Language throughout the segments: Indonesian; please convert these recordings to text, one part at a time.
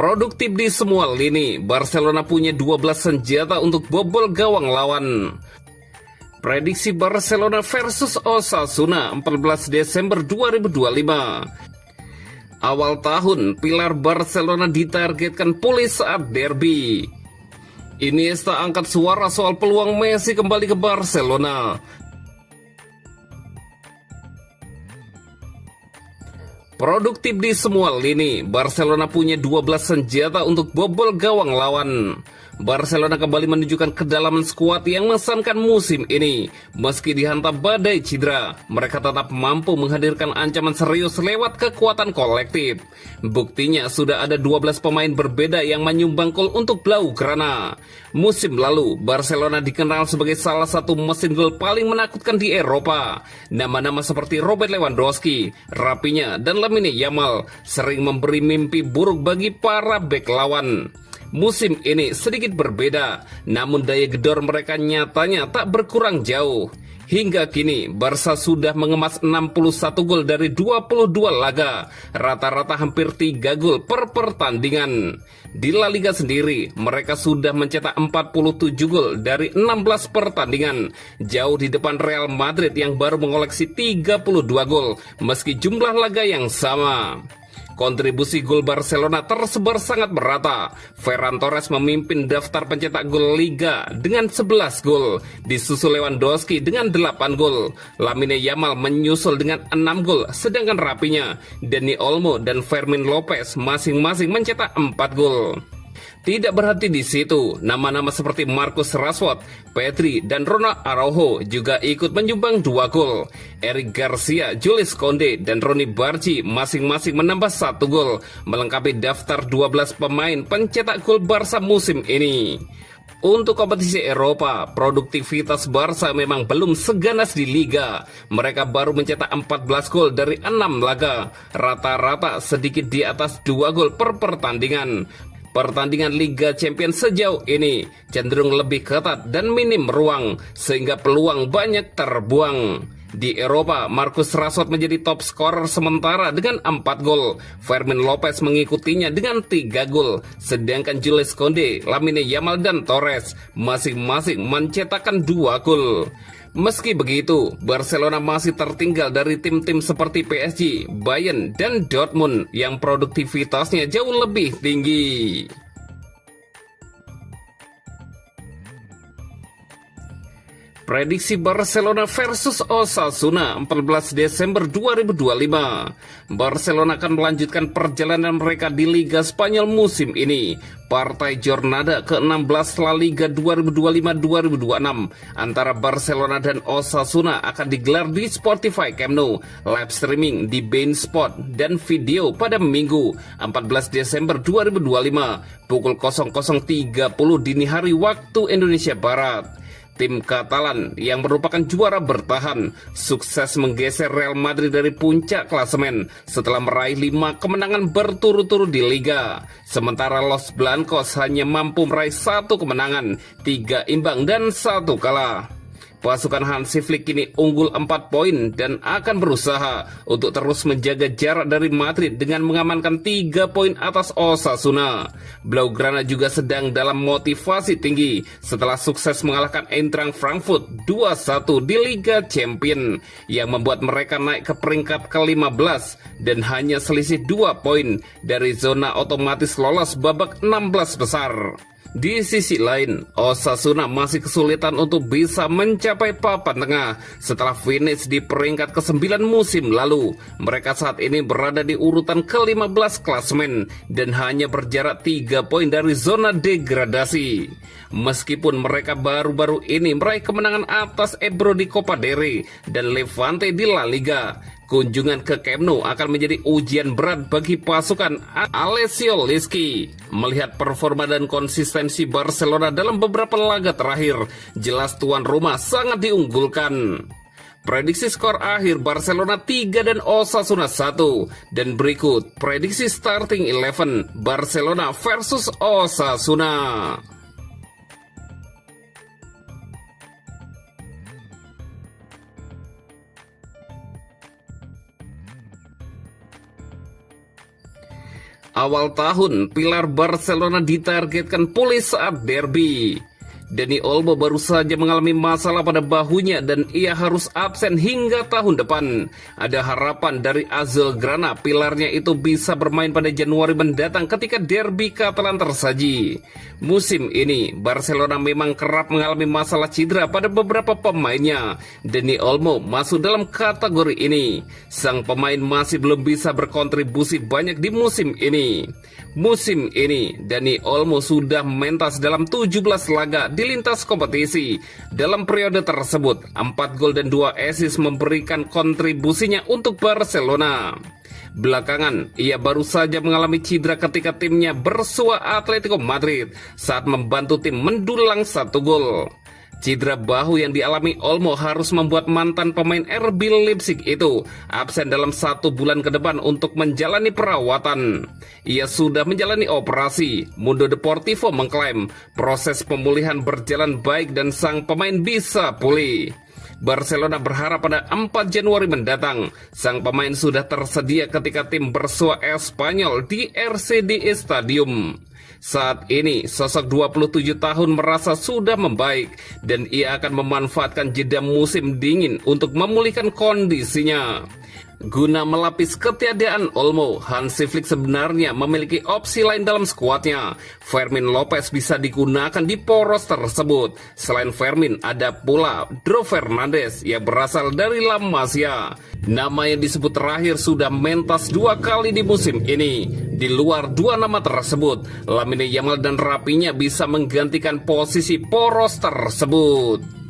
Produktif di semua lini, Barcelona punya 12 senjata untuk bobol gawang lawan. Prediksi Barcelona versus Osasuna 14 Desember 2025. Awal tahun, pilar Barcelona ditargetkan pulih saat derby. Iniesta angkat suara soal peluang Messi kembali ke Barcelona. Produktif di semua lini, Barcelona punya 12 senjata untuk bobol gawang lawan. Barcelona kembali menunjukkan kedalaman skuad yang mengesankan musim ini. Meski dihantam badai cedera, mereka tetap mampu menghadirkan ancaman serius lewat kekuatan kolektif. Buktinya sudah ada 12 pemain berbeda yang menyumbang gol untuk Blaugrana. Musim lalu, Barcelona dikenal sebagai salah satu mesin gol paling menakutkan di Eropa. Nama-nama seperti Robert Lewandowski, Rafinha, dan Lamine Yamal sering memberi mimpi buruk bagi para bek lawan. Musim ini sedikit berbeda, namun daya gedor mereka nyatanya tak berkurang jauh. Hingga kini, Barca sudah mengemas 61 gol dari 22 laga, rata-rata hampir 3 gol per pertandingan. Di La Liga sendiri, mereka sudah mencetak 47 gol dari 16 pertandingan, jauh di depan Real Madrid yang baru mengoleksi 32 gol, meski jumlah laga yang sama. Kontribusi gol Barcelona tersebar sangat merata. Ferran Torres memimpin daftar pencetak gol Liga dengan 11 gol, disusul Lewandowski dengan 8 gol. Lamine Yamal menyusul dengan 6 gol, sedangkan Rafinha, Dani Olmo, dan Fermin Lopez masing-masing mencetak 4 gol. Tidak berhenti di situ, nama-nama seperti Marcus Rashford, Pedri, dan Ronald Araujo juga ikut menyumbang 2 gol. Eric Garcia, Jules Koundé, dan Ronny Bargi masing-masing menambah 1 gol, melengkapi daftar 12 pemain pencetak gol Barca musim ini. Untuk kompetisi Eropa, produktivitas Barca memang belum seganas di Liga. Mereka baru mencetak 14 gol dari 6 laga, rata-rata sedikit di atas 2 gol per pertandingan. Pertandingan Liga Champions sejauh ini cenderung lebih ketat dan minim ruang, sehingga peluang banyak terbuang. Di Eropa, Marcus Rashford menjadi top scorer sementara dengan 4 gol. Fermin Lopez mengikutinya dengan 3 gol. Sedangkan Jules Koundé, Lamine Yamal, dan Torres masing-masing mencetakkan 2 gol. Meski begitu, Barcelona masih tertinggal dari tim-tim seperti PSG, Bayern, dan Dortmund yang produktivitasnya jauh lebih tinggi. Prediksi Barcelona versus Osasuna 14 Desember 2025. Barcelona akan melanjutkan perjalanan mereka di Liga Spanyol musim ini. Partai Jornada ke-16 La Liga 2025-2026 antara Barcelona dan Osasuna akan digelar di Spotify Camp Nou, live streaming di beIN Sport dan video pada Minggu 14 Desember 2025 pukul 00.30 dini hari waktu Indonesia Barat. Tim Katalan yang merupakan juara bertahan sukses menggeser Real Madrid dari puncak klasemen setelah meraih 5 kemenangan berturut-turut di Liga. Sementara Los Blancos hanya mampu meraih 1 kemenangan, 3 imbang, dan 1 kalah. Pasukan Hansi Flick kini unggul 4 poin dan akan berusaha untuk terus menjaga jarak dari Madrid dengan mengamankan 3 poin atas Osasuna. Blaugrana juga sedang dalam motivasi tinggi setelah sukses mengalahkan Eintracht Frankfurt 2-1 di Liga Champions yang membuat mereka naik ke peringkat ke-15 dan hanya selisih 2 poin dari zona otomatis lolos babak 16 besar. Di sisi lain, Osasuna masih kesulitan untuk bisa mencapai papan tengah setelah finish di peringkat ke-9 musim lalu. Mereka saat ini berada di urutan ke-15 klasemen dan hanya berjarak 3 poin dari zona degradasi. Meskipun mereka baru-baru ini meraih kemenangan atas Ebro di Copa del Rey dan Levante di La Liga, kunjungan ke Camp Nou akan menjadi ujian berat bagi pasukan Alessio Lizki. Melihat performa dan konsistensi Barcelona dalam beberapa laga terakhir, jelas tuan rumah sangat diunggulkan. Prediksi skor akhir Barcelona 3 dan Osasuna 1. Dan berikut prediksi starting 11 Barcelona versus Osasuna. Awal tahun, pilar Barcelona ditargetkan pulih saat derby. Dani Olmo baru saja mengalami masalah pada bahunya dan ia harus absen hingga tahun depan. Ada harapan dari Azulgrana pilarnya itu bisa bermain pada Januari mendatang ketika derby Catalan tersaji. Musim ini, Barcelona memang kerap mengalami masalah cedera pada beberapa pemainnya. Dani Olmo masuk dalam kategori ini. Sang pemain masih belum bisa berkontribusi banyak di musim ini. Musim ini, Dani Olmo sudah mentas dalam 17 laga di lintas kompetisi. Dalam periode tersebut, 4 gol dan 2 assist memberikan kontribusinya untuk Barcelona. Belakangan, ia baru saja mengalami cedera ketika timnya bersua Atletico Madrid saat membantu tim mendulang 1 gol. Cedera bahu yang dialami Olmo harus membuat mantan pemain RB Leipzig itu absen dalam 1 bulan ke depan untuk menjalani perawatan. Ia sudah menjalani operasi. Mundo Deportivo mengklaim proses pemulihan berjalan baik dan sang pemain bisa pulih. Barcelona berharap pada 4 Januari mendatang, sang pemain sudah tersedia ketika tim bersua Espanyol di RCDE Stadium. Saat ini, sosok 27 tahun merasa sudah membaik dan ia akan memanfaatkan jeda musim dingin untuk memulihkan kondisinya. Guna melapis ketiadaan Olmo, Hansi Flick sebenarnya memiliki opsi lain dalam skuadnya. Fermin Lopez bisa digunakan di poros tersebut. Selain Fermin, ada pula Dro Fernandes yang berasal dari La Masia. Nama yang disebut terakhir sudah mentas 2 kali di musim ini. Di luar 2 nama tersebut, Lamine Yamal dan Rafinha bisa menggantikan posisi poros tersebut.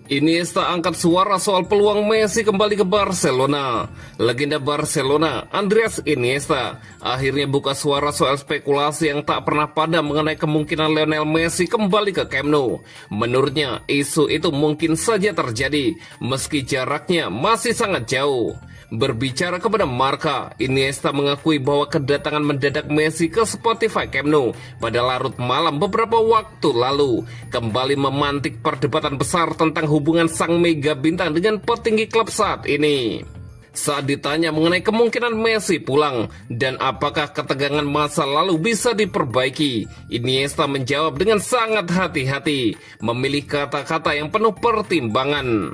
Iniesta angkat suara soal peluang Messi kembali ke Barcelona. Legenda Barcelona, Andreas Iniesta, akhirnya buka suara soal spekulasi yang tak pernah padam mengenai kemungkinan Lionel Messi kembali ke Camp Nou. Menurutnya, isu itu mungkin saja terjadi, meski jaraknya masih sangat jauh. Berbicara kepada Marca, Iniesta mengakui bahwa kedatangan mendadak Messi ke Spotify Camp Nou pada larut malam beberapa waktu lalu kembali memantik perdebatan besar tentang hubungan sang mega bintang dengan petinggi klub saat ini. Saat ditanya mengenai kemungkinan Messi pulang dan apakah ketegangan masa lalu bisa diperbaiki, Iniesta menjawab dengan sangat hati-hati, memilih kata-kata yang penuh pertimbangan.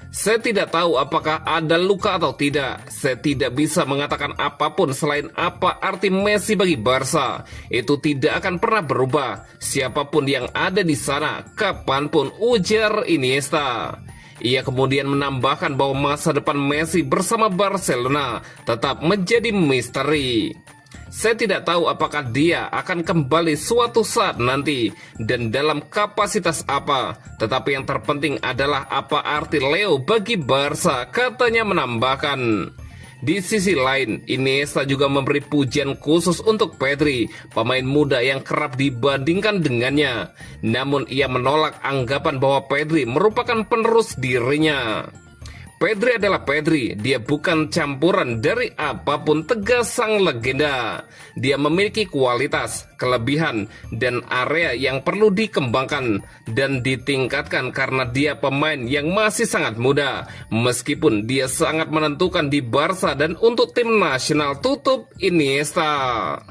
Saya tidak tahu apakah ada luka atau tidak. Saya tidak bisa mengatakan apapun selain apa arti Messi bagi Barca. Itu tidak akan pernah berubah. Siapapun yang ada di sana, kapanpun, ujar Iniesta. Ia kemudian menambahkan bahwa masa depan Messi bersama Barcelona tetap menjadi misteri. Saya tidak tahu apakah dia akan kembali suatu saat nanti dan dalam kapasitas apa. Tetapi yang terpenting adalah apa arti Leo bagi Barca, katanya menambahkan. Di sisi lain, Iniesta juga memberi pujian khusus untuk Pedri, pemain muda yang kerap dibandingkan dengannya. Namun ia menolak anggapan bahwa Pedri merupakan penerus dirinya. Pedri adalah Pedri, dia bukan campuran dari apapun, tegas sang legenda. Dia memiliki kualitas, kelebihan, dan area yang perlu dikembangkan dan ditingkatkan karena dia pemain yang masih sangat muda. Meskipun dia sangat menentukan di Barca dan untuk tim nasional, tutup Iniesta.